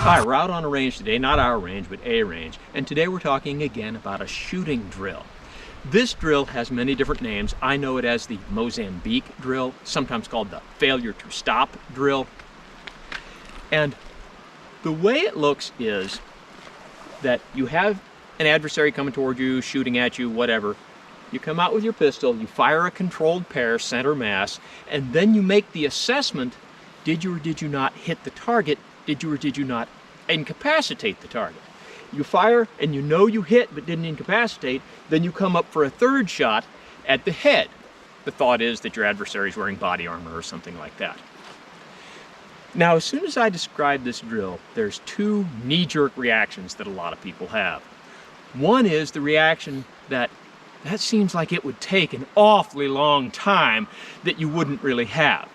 Hi, we're out on a range today, not our range, but a range, and today we're talking again about a shooting drill. This drill has many different names. I know it as the Mozambique Drill, sometimes called the failure to stop drill. And the way it looks is that you have an adversary coming toward you, shooting at you, whatever. You come out with your pistol, you fire a controlled pair, center mass, and then you make the assessment, did you or did you not hit the target? Did you or did you not incapacitate the target? You fire and you know you hit but didn't incapacitate, then you come up for a third shot at the head. The thought is that your adversary is wearing body armor or something like that. Now, as soon as I describe this drill, there's two knee-jerk reactions that a lot of people have. One is the reaction that seems like it would take an awfully long time that you wouldn't really have.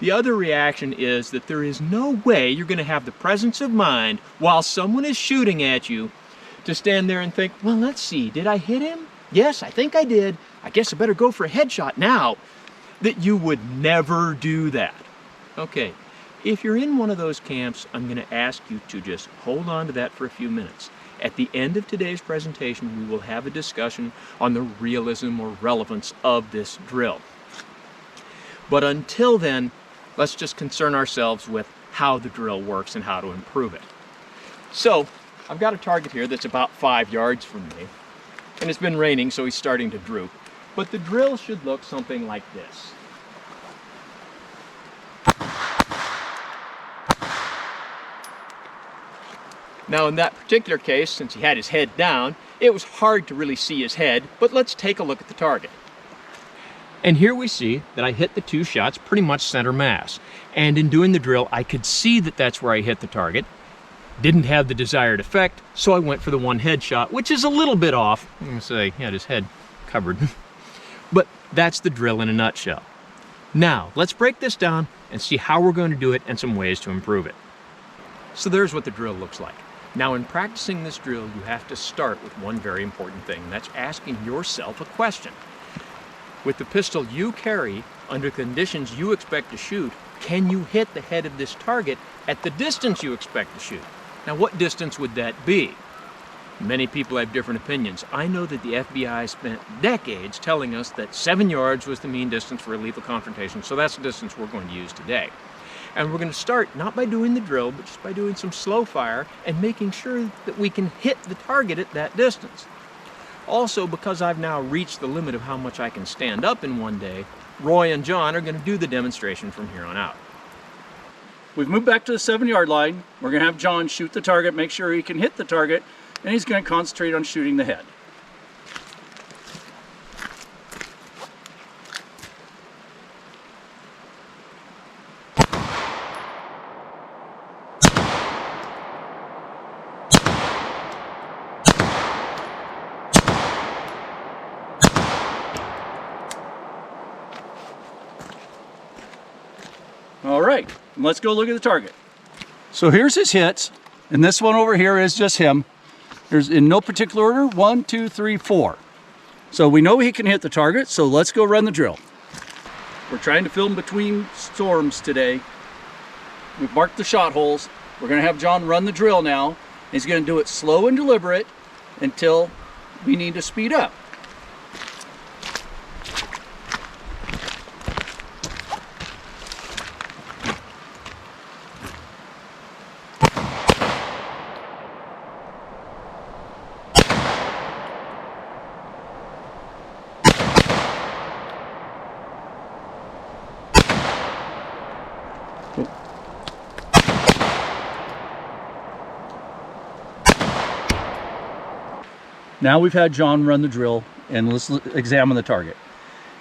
The other reaction is that there is no way you're going to have the presence of mind while someone is shooting at you to stand there and think, well, let's see, did I hit him? Yes, I think I did. I guess I better go for a headshot now. That you would never do that. Okay, if you're in one of those camps, I'm going to ask you to just hold on to that for a few minutes. At the end of today's presentation, we will have a discussion on the realism or relevance of this drill. But until then, let's just concern ourselves with how the drill works and how to improve it. So, I've got a target here that's about 5 yards from me, and it's been raining, so he's starting to droop. But the drill should look something like this. Now, in that particular case, since he had his head down, it was hard to really see his head, but let's take a look at the target. And here we see that I hit the two shots pretty much center mass. And in doing the drill, I could see that that's where I hit the target. Didn't have the desired effect, so I went for the one headshot, which is a little bit off. I'm gonna say he had his head covered. But that's the drill in a nutshell. Now, let's break this down and see how we're going to do it and some ways to improve it. So there's what the drill looks like. Now, in practicing this drill, you have to start with one very important thing, and that's asking yourself a question. With the pistol you carry, under conditions you expect to shoot, can you hit the head of this target at the distance you expect to shoot? Now, what distance would that be? Many people have different opinions. I know that the FBI spent decades telling us that 7 yards was the mean distance for a lethal confrontation, so that's the distance we're going to use today. And we're going to start not by doing the drill, but just by doing some slow fire and making sure that we can hit the target at that distance. Also, because I've now reached the limit of how much I can stand up in one day, Roy and John are going to do the demonstration from here on out. We've moved back to the 7-yard line. We're going to have John shoot the target, make sure he can hit the target, and he's going to concentrate on shooting the head. All right, let's go look at the target. So here's his hits, and this one over here is just him. There's in no particular order, 1, 2, 3, 4. So we know he can hit the target, so let's go run the drill. We're trying to film between storms today. We've marked the shot holes. We're gonna have John run the drill now. He's gonna do it slow and deliberate until we need to speed up. Now we've had John run the drill, and let's examine the target.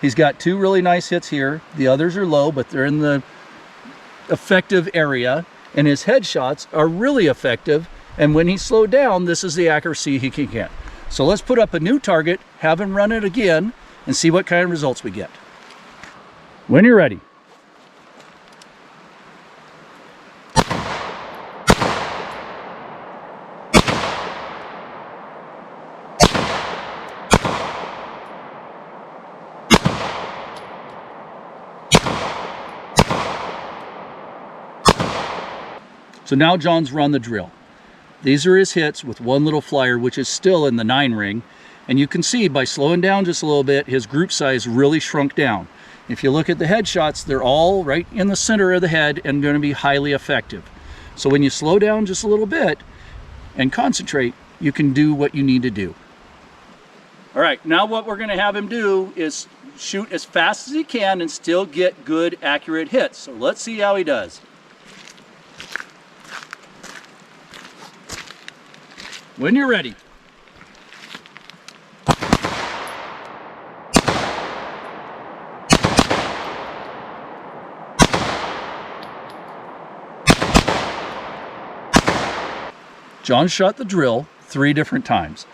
He's got 2 really nice hits here. The others are low, but they're in the effective area, and his headshots are really effective, and when he's slowed down, this is the accuracy he can get. So let's put up a new target, have him run it again, and see what kind of results we get. When you're ready. So now John's run the drill. These are his hits with one little flyer, which is still in the 9 ring. And you can see by slowing down just a little bit, his group size really shrunk down. If you look at the headshots, they're all right in the center of the head and going to be highly effective. So when you slow down just a little bit and concentrate, you can do what you need to do. All right, now what we're going to have him do is shoot as fast as he can and still get good, accurate hits. So let's see how he does. When you're ready. John shot the drill 3 different times.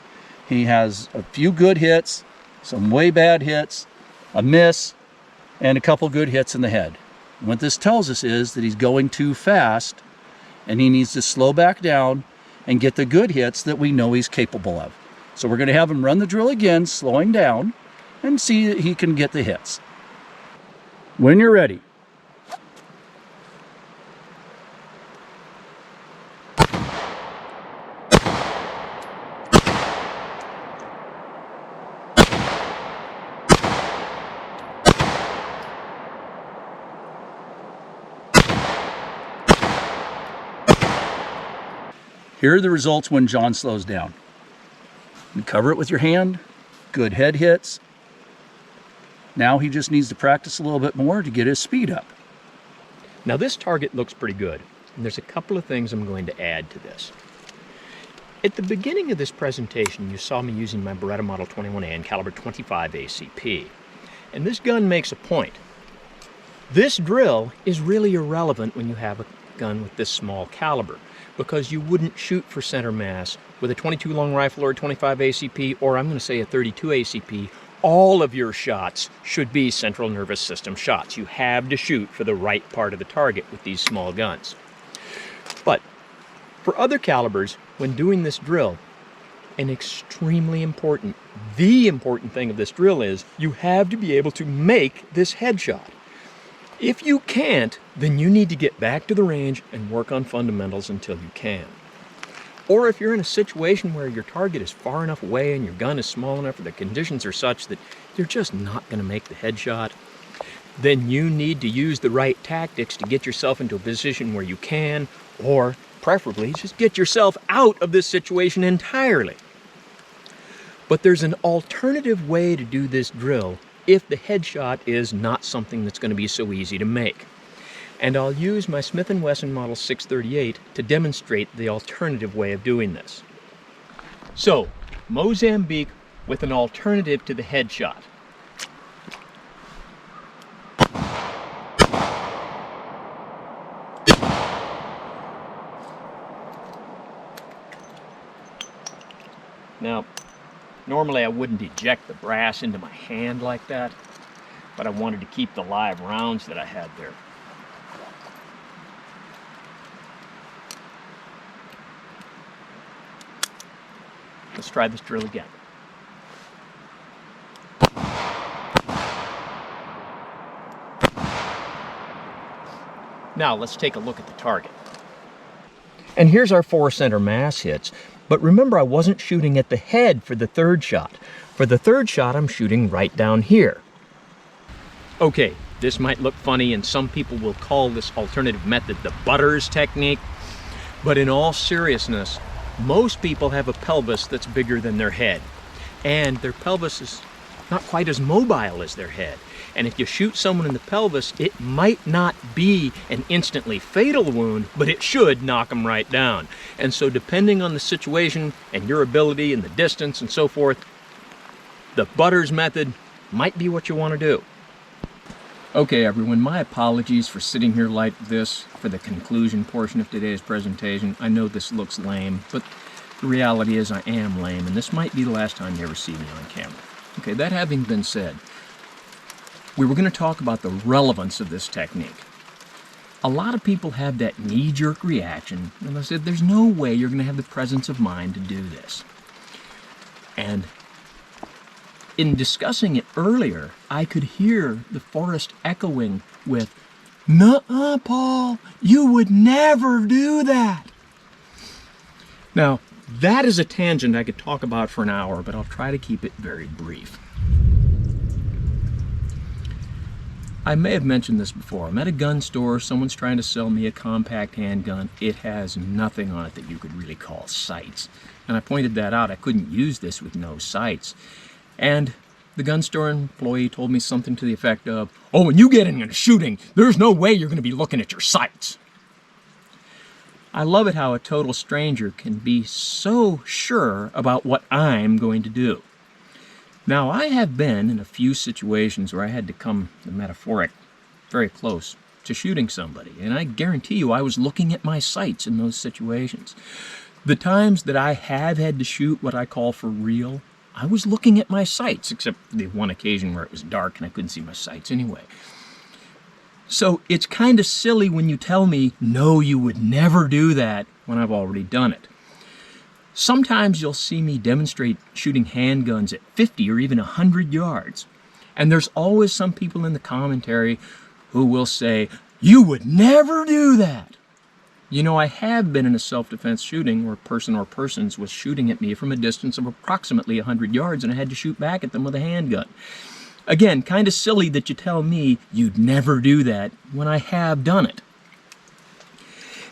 He has a few good hits, some way bad hits, a miss, and a couple good hits in the head. And what this tells us is that he's going too fast and he needs to slow back down and get the good hits that we know he's capable of. So we're going to have him run the drill again, slowing down, and see that he can get the hits. When you're ready. Here are the results when John slows down. You cover it with your hand, good head hits. Now he just needs to practice a little bit more to get his speed up. Now this target looks pretty good, and there's a couple of things I'm going to add to this. At the beginning of this presentation, you saw me using my Beretta Model 21A and caliber 25 ACP. And this gun makes a point. This drill is really irrelevant when you have a gun with this small caliber, because you wouldn't shoot for center mass with a 22 long rifle or a 25 ACP, or I'm going to say a 32 ACP. All of your shots should be central nervous system shots. You have to shoot for the right part of the target with these small guns. But for other calibers, when doing this drill, an extremely important, the important thing of this drill is you have to be able to make this headshot. If you can't, then you need to get back to the range and work on fundamentals until you can. Or if you're in a situation where your target is far enough away and your gun is small enough or the conditions are such that you're just not going to make the headshot, then you need to use the right tactics to get yourself into a position where you can, or preferably just get yourself out of this situation entirely. But there's an alternative way to do this drill if the headshot is not something that's going to be so easy to make. And I'll use my Smith & Wesson Model 638 to demonstrate the alternative way of doing this. So, Mozambique with an alternative to the headshot. Now, normally I wouldn't eject the brass into my hand like that, but I wanted to keep the live rounds that I had there. Let's try this drill again. Now let's take a look at the target. And here's our 4 center mass hits. But remember, I wasn't shooting at the head for the third shot. For the third shot, I'm shooting right down here. Okay, this might look funny, and some people will call this alternative method the Butters technique. But in all seriousness, most people have a pelvis that's bigger than their head. And their pelvis is not quite as mobile as their head. And if you shoot someone in the pelvis, it might not be an instantly fatal wound, but it should knock them right down. And so depending on the situation and your ability and the distance and so forth, the Butters method might be what you want to do. Okay everyone, my apologies for sitting here like this for the conclusion portion of today's presentation. I know this looks lame, but the reality is I am lame, and this might be the last time you ever see me on camera. Okay, that having been said, we were going to talk about the relevance of this technique. A lot of people have that knee-jerk reaction, and they said, there's no way you're going to have the presence of mind to do this. And in discussing it earlier, I could hear the forest echoing with "Nuh-uh, Paul, you would never do that." Now, that is a tangent I could talk about for an hour, but I'll try to keep it very brief. I may have mentioned this before. I'm at a gun store, someone's trying to sell me a compact handgun. It has nothing on it that you could really call sights. And I pointed that out. I couldn't use this with no sights. And the gun store employee told me something to the effect of, "Oh, when you get in a shooting, there's no way you're going to be looking at your sights." I love it how a total stranger can be so sure about what I'm going to do. Now, I have been in a few situations where I had to come, the metaphoric, very close to shooting somebody, and I guarantee you I was looking at my sights in those situations. The times that I have had to shoot what I call for real, I was looking at my sights, except the one occasion where it was dark and I couldn't see my sights anyway. So it's kind of silly when you tell me, no, you would never do that, when I've already done it. Sometimes you'll see me demonstrate shooting handguns at 50 or even 100 yards. And there's always some people in the commentary who will say, "You would never do that." You know, I have been in a self-defense shooting where a person or persons was shooting at me from a distance of approximately 100 yards and I had to shoot back at them with a handgun. Again, kind of silly that you tell me you'd never do that when I have done it.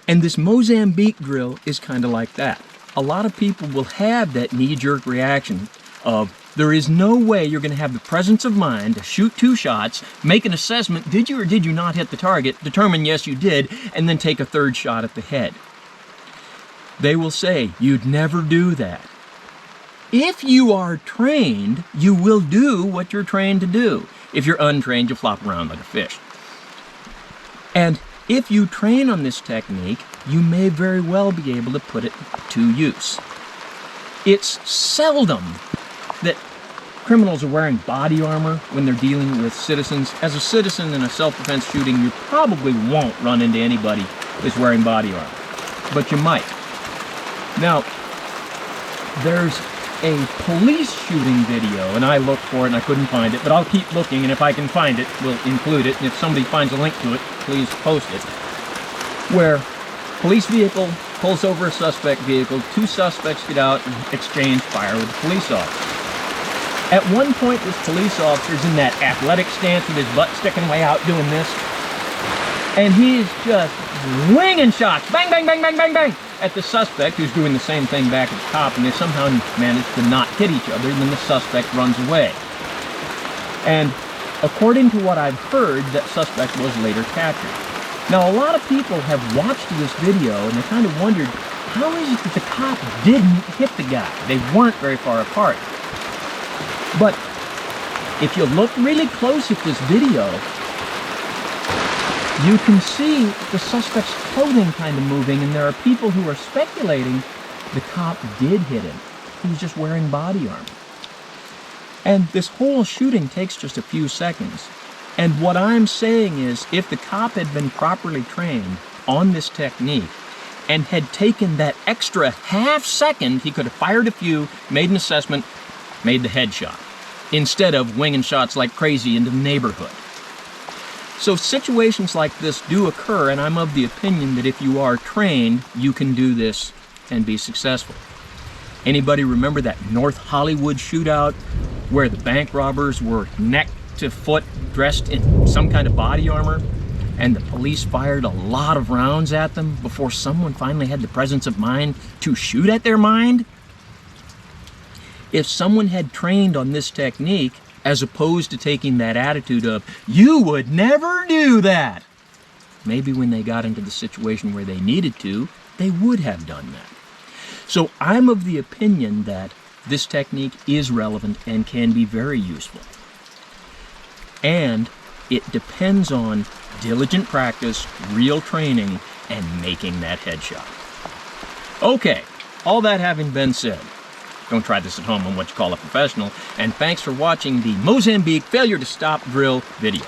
And this Mozambique drill is kind of like that. A lot of people will have that knee-jerk reaction of, there is no way you're going to have the presence of mind to shoot 2 shots, make an assessment, did you or did you not hit the target, determine yes you did, and then take a 3rd shot at the head. They will say, you'd never do that. If you are trained, you will do what you're trained to do. If you're untrained, you'll flop around like a fish. And if you train on this technique, you may very well be able to put it to use. It's seldom that criminals are wearing body armor when they're dealing with citizens. As a citizen in a self-defense shooting, you probably won't run into anybody who's wearing body armor, but you might. Now, there's a police shooting video, and I looked for it and I couldn't find it, but I'll keep looking, and if I can find it, we'll include it, and if somebody finds a link to it, please post it, where police vehicle pulls over a suspect vehicle, 2 suspects get out and exchange fire with the police officer. At one point, this police officer's in that athletic stance with his butt sticking way out doing this, and he's just winging shots, bang, bang, bang, bang, bang, bang, at the suspect who's doing the same thing back at the cop, and they somehow manage to not hit each other, and then the suspect runs away. And according to what I've heard, that suspect was later captured. Now, a lot of people have watched this video and they kind of wondered, how is it that the cop didn't hit the guy? They weren't very far apart. But if you look really close at this video, you can see the suspect's clothing kind of moving, and there are people who are speculating the cop did hit him. He was just wearing body armor. And this whole shooting takes just a few seconds. And what I'm saying is, if the cop had been properly trained on this technique and had taken that extra half second, he could have fired a few, made an assessment, made the headshot, instead of winging shots like crazy into the neighborhood. So situations like this do occur, and I'm of the opinion that if you are trained, you can do this and be successful. Anybody remember that North Hollywood shootout where the bank robbers were neck to foot dressed in some kind of body armor, and the police fired a lot of rounds at them before someone finally had the presence of mind to shoot at their mind? If someone had trained on this technique, as opposed to taking that attitude of, you would never do that, maybe when they got into the situation where they needed to, they would have done that. So I'm of the opinion that this technique is relevant and can be very useful. And it depends on diligent practice, real training, and making that headshot. Okay, all that having been said, don't try this at home on what you call a professional, and thanks for watching the Mozambique Failure to Stop Drill video.